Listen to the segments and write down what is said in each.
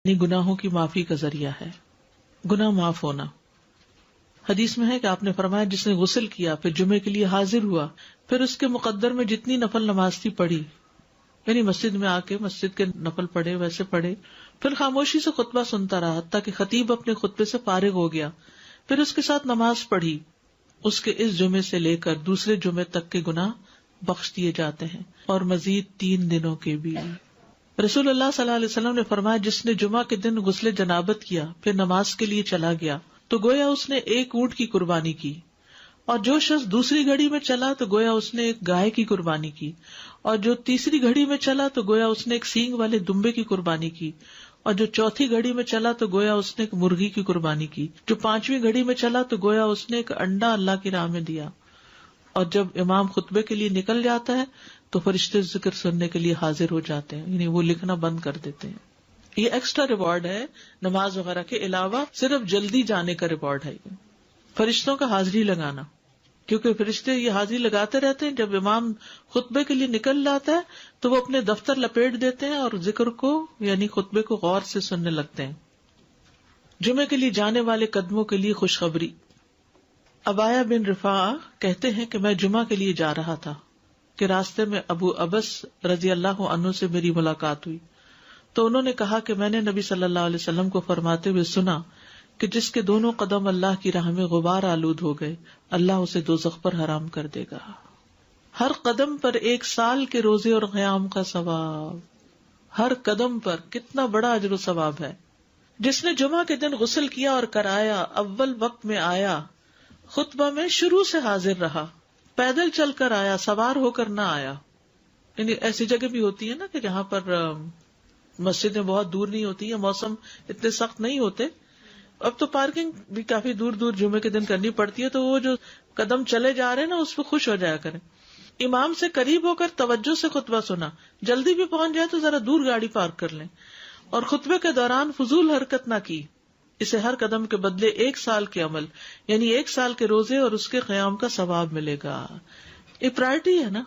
یعنی گناہوں کی معافی کا ذریعہ ہے، گناہ معاف ہونا۔ حدیث میں ہے کہ آپ نے فرمایا جس نے غسل کیا پھر جمعے کے لیے حاضر ہوا، پھر اس کے مقدر میں جتنی نفل نماز تھی پڑھی، یعنی مسجد میں آ کے مسجد کے نفل پڑھے، ویسے پڑھے، پھر خاموشی سے خطبہ سنتا رہا حتیٰ کہ خطیب اپنے خطبے سے فارغ ہو گیا، پھر اس کے ساتھ نماز پڑھی، اس کے اس جمعے سے لے کر دوسرے جمعے تک کے گناہ بخش دیے جاتے ہیں، اور مزید 3 دنوں کے بھی۔ رسول اللہ صلی اللہ علیہ وسلم نے فرمایا جس نے جمعہ کے دن غسل جنابت کیا پھر نماز کے لیے چلا گیا تو گویا اس نے 1 اونٹ کی قربانی کی، اور جو شخص دوسری گھڑی میں چلا تو گویا اس نے 1 گائے کی قربانی کی، اور جو تیسری گھڑی میں چلا تو گویا اس نے 1 سینگ والے دمبے کی قربانی کی، اور جو چوتھی گھڑی میں چلا تو گویا اس نے 1 مرغی کی قربانی کی، جو 5ویں گھڑی میں چلا تو گویا اس نے 1 انڈا اللہ کی راہ میں دیا۔ اور جب امام خطبے کے لیے نکل جاتا ہے تو فرشتے ذکر سننے کے لیے حاضر ہو جاتے ہیں، یعنی وہ لکھنا بند کر دیتے ہیں۔ یہ ایکسٹرا ریوارڈ ہے نماز وغیرہ کے علاوہ، صرف جلدی جانے کا ریوارڈ ہے، فرشتوں کا حاضری لگانا، کیونکہ فرشتے یہ حاضری لگاتے رہتے ہیں۔ جب امام خطبے کے لیے نکل جاتا ہے تو وہ اپنے دفتر لپیٹ دیتے ہیں اور ذکر کو یعنی خطبے کو غور سے سننے لگتے ہیں۔ جمعے کے لیے جانے والے قدموں کے لیے خوشخبری۔ عبایہ بن رفاعہ کہتے ہیں کہ میں جمعہ کے لیے جا رہا تھا کہ راستے میں ابو ابس رضی اللہ عنہ سے میری ملاقات ہوئی، تو انہوں نے کہا کہ میں نے نبی صلی اللہ علیہ وسلم کو فرماتے ہوئے سنا کہ جس کے دونوں قدم اللہ کی راہ میں غبار آلود ہو گئے اللہ اسے دوزخ پر حرام کر دے گا۔ ہر قدم پر 1 سال کے روزے اور قیام کا ثواب، ہر قدم پر کتنا بڑا اجر و ثواب ہے۔ جس نے جمعہ کے دن غسل کیا اور کرایا، اول وقت میں آیا، خطبہ میں شروع سے حاضر رہا، پیدل چل کر آیا، سوار ہو کر نہ آیا، یعنی ایسی جگہ بھی ہوتی ہے نا کہ جہاں پر مسجدیں بہت دور نہیں ہوتی یا موسم اتنے سخت نہیں ہوتے، اب تو پارکنگ بھی کافی دور دور جمعے کے دن کرنی پڑتی ہے، تو وہ جو قدم چلے جا رہے ہیں نا اس پہ خوش ہو جایا کریں۔ امام سے قریب ہو کر توجہ سے خطبہ سنا، جلدی بھی پہنچ جائے تو ذرا دور گاڑی پارک کر لیں، اور خطبے کے دوران فضول حرکت نہ کی، اسے ہر قدم کے بدلے 1 سال کے عمل یعنی 1 سال کے روزے اور اس کے قیام کا ثواب ملے گا۔ یہ پرائرٹی ہے نا،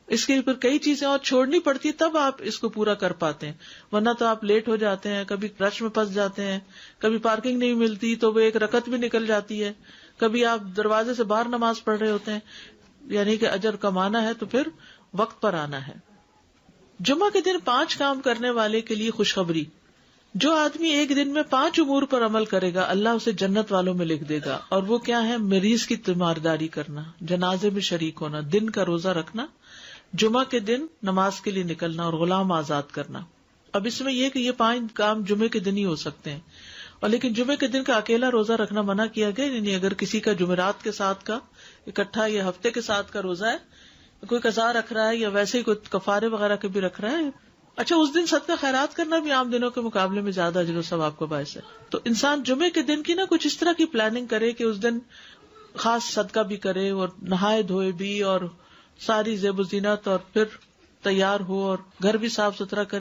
اس کے اوپر کئی چیزیں اور چھوڑنی پڑتی ہے تب آپ اس کو پورا کر پاتے ہیں، ورنہ تو آپ لیٹ ہو جاتے ہیں، کبھی رش میں پھنس جاتے ہیں، کبھی پارکنگ نہیں ملتی تو وہ 1 رکعت بھی نکل جاتی ہے، کبھی آپ دروازے سے باہر نماز پڑھ رہے ہوتے ہیں، یعنی کہ اجر کمانا ہے تو پھر وقت پر آنا ہے۔ جمعہ کے دن 5 کام کرنے والے کے لیے خوشخبری۔ جو آدمی ایک دن میں 5 امور پر عمل کرے گا اللہ اسے جنت والوں میں لکھ دے گا، اور وہ کیا ہے؟ مریض کی تیمارداری کرنا، جنازے میں شریک ہونا، دن کا روزہ رکھنا، جمعہ کے دن نماز کے لیے نکلنا، اور غلام آزاد کرنا۔ اب اس میں یہ کہ یہ 5 کام جمعے کے دن ہی ہو سکتے ہیں، اور لیکن جمعے کے دن کا اکیلا روزہ رکھنا منع کیا گیا، یعنی اگر کسی کا جمعرات کے ساتھ کا اکٹھا یا ہفتے کے ساتھ کا روزہ ہے، کوئی قضا رکھ رہا ہے یا ویسے ہی کوئی کفارے وغیرہ کے بھی رکھ رہا ہے، اچھا اس دن صدقہ خیرات کرنا بھی عام دنوں کے مقابلے میں زیادہ اجر و ثواب کا باعث ہے، تو انسان جمعے کے دن کی نا کچھ اس طرح کی پلاننگ کرے کہ اس دن خاص صدقہ بھی کرے اور نہائے دھوئے بھی اور ساری زیب و زینت اور پھر تیار ہو اور گھر بھی صاف ستھرا کرے۔